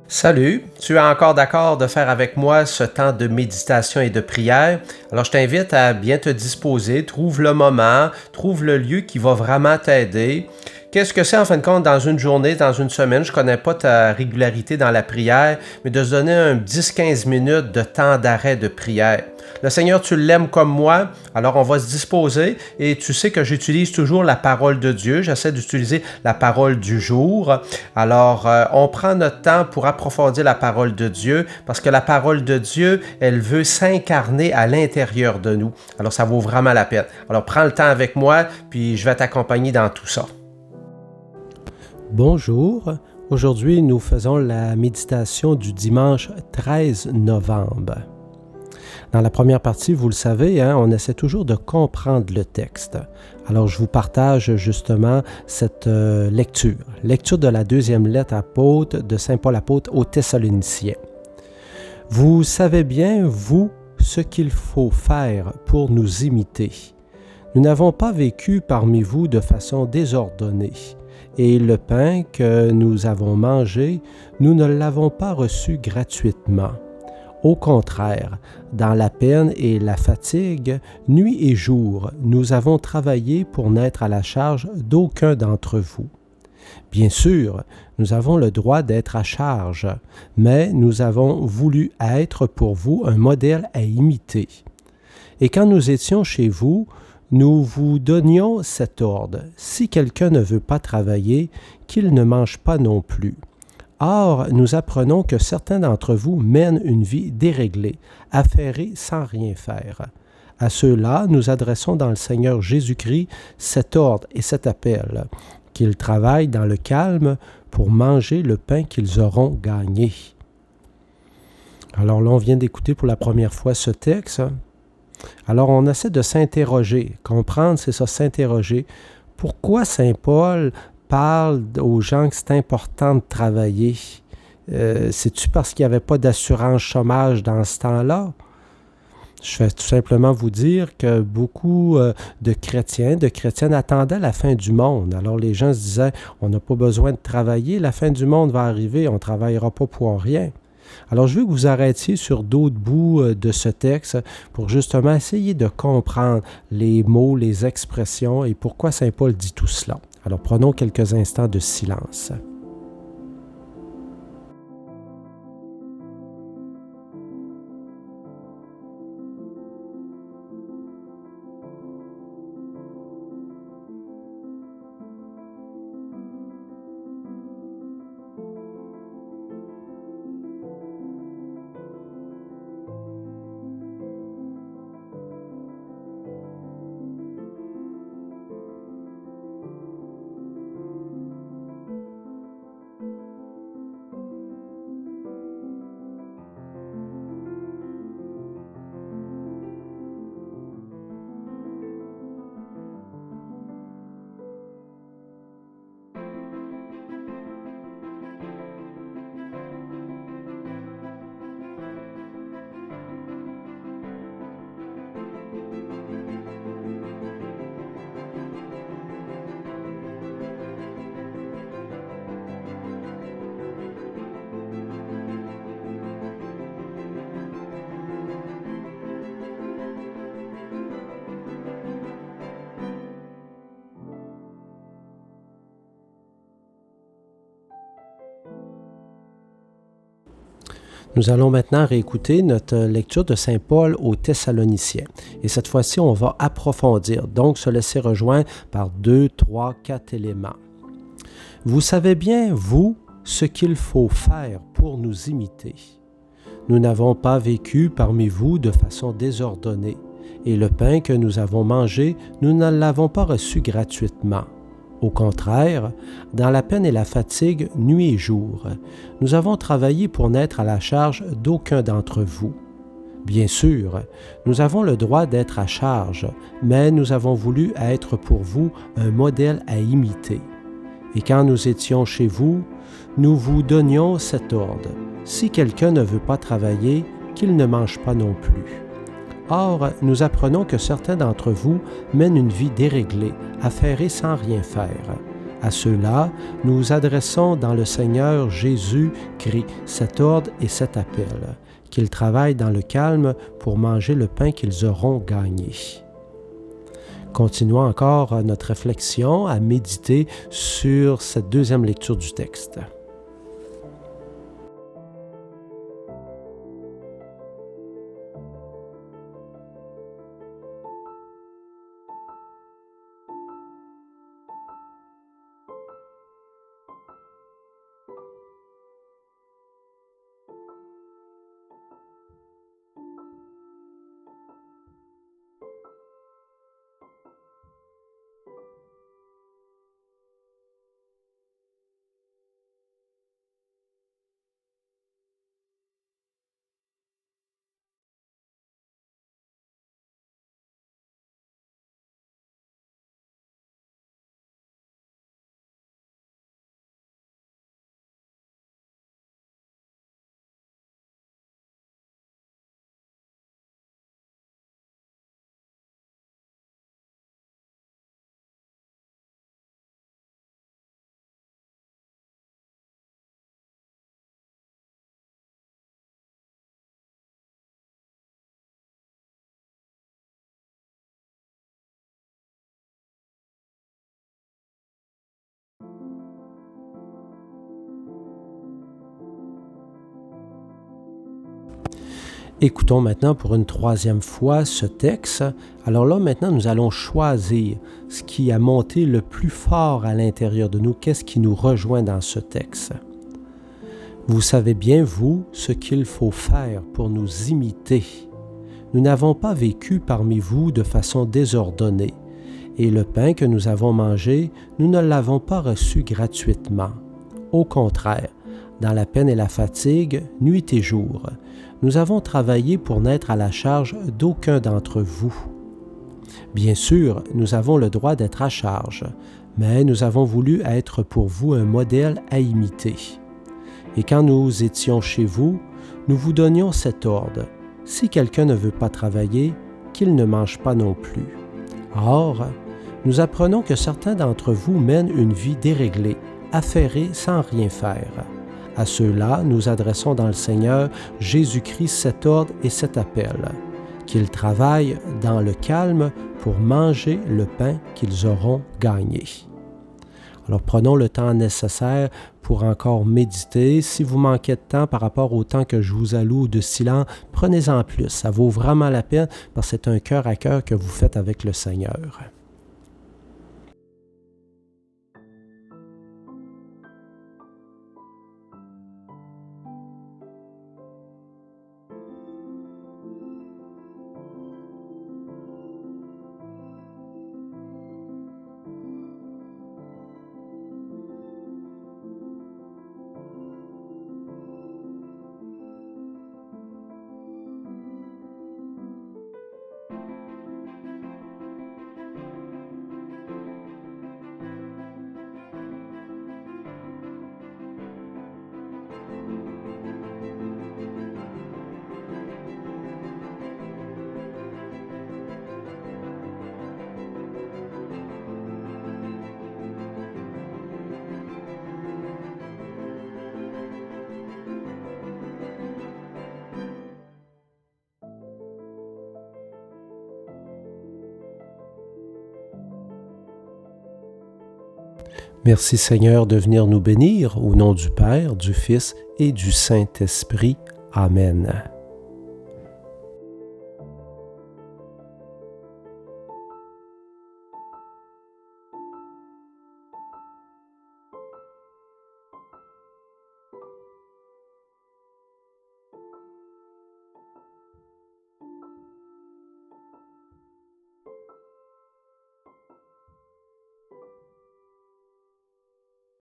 Salut, tu es encore d'accord de faire avec moi ce temps de méditation et de prière? Alors je t'invite à bien te disposer, trouve le moment, trouve le lieu qui va vraiment t'aider. Qu'est-ce que c'est en fin de compte dans une journée, dans une semaine? Je ne connais pas ta régularité dans la prière, mais de se donner un 10-15 minutes de temps d'arrêt de prière. Le Seigneur, tu l'aimes comme moi, alors on va se disposer et tu sais que j'utilise toujours la parole de Dieu. J'essaie d'utiliser la parole du jour. Alors, on prend notre temps pour approfondir la parole de Dieu parce que la parole de Dieu, elle veut s'incarner à l'intérieur de nous. Alors, ça vaut vraiment la peine. Alors, prends le temps avec moi, puis je vais t'accompagner dans tout ça. Bonjour, aujourd'hui nous faisons la méditation du dimanche 13 novembre. Dans la première partie, vous le savez, on essaie toujours de comprendre le texte. Alors je vous partage justement cette lecture de la deuxième lettre apôtre de Saint Paul apôtre aux Thessaloniciens. Vous savez bien, vous, ce qu'il faut faire pour nous imiter. Nous n'avons pas vécu parmi vous de façon désordonnée. Et le pain que nous avons mangé, nous ne l'avons pas reçu gratuitement. Au contraire, dans la peine et la fatigue, nuit et jour, nous avons travaillé pour n'être à la charge d'aucun d'entre vous. Bien sûr, nous avons le droit d'être à charge, mais nous avons voulu être pour vous un modèle à imiter. Et quand nous étions chez vous, nous vous donnions cet ordre. Si quelqu'un ne veut pas travailler, qu'il ne mange pas non plus. Or, nous apprenons que certains d'entre vous mènent une vie déréglée, affairée sans rien faire. À ceux-là, nous adressons dans le Seigneur Jésus-Christ cet ordre et cet appel, qu'ils travaillent dans le calme pour manger le pain qu'ils auront gagné. Alors là, on vient d'écouter pour la première fois ce texte. Alors, on essaie de s'interroger. Comprendre, c'est ça, s'interroger. Pourquoi Saint Paul parle aux gens que c'est important de travailler? C'est-tu parce qu'il n'y avait pas d'assurance chômage dans ce temps-là? Je vais tout simplement vous dire que beaucoup de chrétiens, de chrétiennes attendaient la fin du monde. Alors, les gens se disaient, on n'a pas besoin de travailler, la fin du monde va arriver, on ne travaillera pas pour rien. Alors, je veux que vous arrêtiez sur d'autres bouts de ce texte pour justement essayer de comprendre les mots, les expressions et pourquoi Saint Paul dit tout cela. Alors, prenons quelques instants de silence. Nous allons maintenant réécouter notre lecture de Saint Paul aux Thessaloniciens. Et cette fois-ci, on va approfondir, donc se laisser rejoindre par 2, 3, 4 éléments. Vous savez bien, vous, ce qu'il faut faire pour nous imiter. Nous n'avons pas vécu parmi vous de façon désordonnée, et le pain que nous avons mangé, nous ne l'avons pas reçu gratuitement. Au contraire, dans la peine et la fatigue, nuit et jour, nous avons travaillé pour n'être à la charge d'aucun d'entre vous. Bien sûr, nous avons le droit d'être à charge, mais nous avons voulu être pour vous un modèle à imiter. Et quand nous étions chez vous, nous vous donnions cet ordre. Si quelqu'un ne veut pas travailler, qu'il ne mange pas non plus. Or, nous apprenons que certains d'entre vous mènent une vie déréglée, affairée sans rien faire. À ceux-là, nous adressons dans le Seigneur Jésus-Christ cet ordre et cet appel, qu'ils travaillent dans le calme pour manger le pain qu'ils auront gagné. Continuons encore notre réflexion à méditer sur cette deuxième lecture du texte. Écoutons maintenant pour une troisième fois ce texte. Alors là, maintenant, nous allons choisir ce qui a monté le plus fort à l'intérieur de nous. Qu'est-ce qui nous rejoint dans ce texte? Vous savez bien, vous, ce qu'il faut faire pour nous imiter. Nous n'avons pas vécu parmi vous de façon désordonnée. Et le pain que nous avons mangé, nous ne l'avons pas reçu gratuitement. Au contraire, dans la peine et la fatigue, nuit et jour, nous avons travaillé pour n'être à la charge d'aucun d'entre vous. Bien sûr, nous avons le droit d'être à charge, mais nous avons voulu être pour vous un modèle à imiter. Et quand nous étions chez vous, nous vous donnions cet ordre. Si quelqu'un ne veut pas travailler, qu'il ne mange pas non plus. Or, nous apprenons que certains d'entre vous mènent une vie déréglée, affairée sans rien faire. À ceux-là, nous adressons dans le Seigneur Jésus-Christ cet ordre et cet appel, qu'ils travaillent dans le calme pour manger le pain qu'ils auront gagné. Alors prenons le temps nécessaire pour encore méditer. Si vous manquez de temps par rapport au temps que je vous alloue de silence, prenez-en plus. Ça vaut vraiment la peine parce que c'est un cœur à cœur que vous faites avec le Seigneur. Merci Seigneur de venir nous bénir au nom du Père, du Fils et du Saint-Esprit. Amen.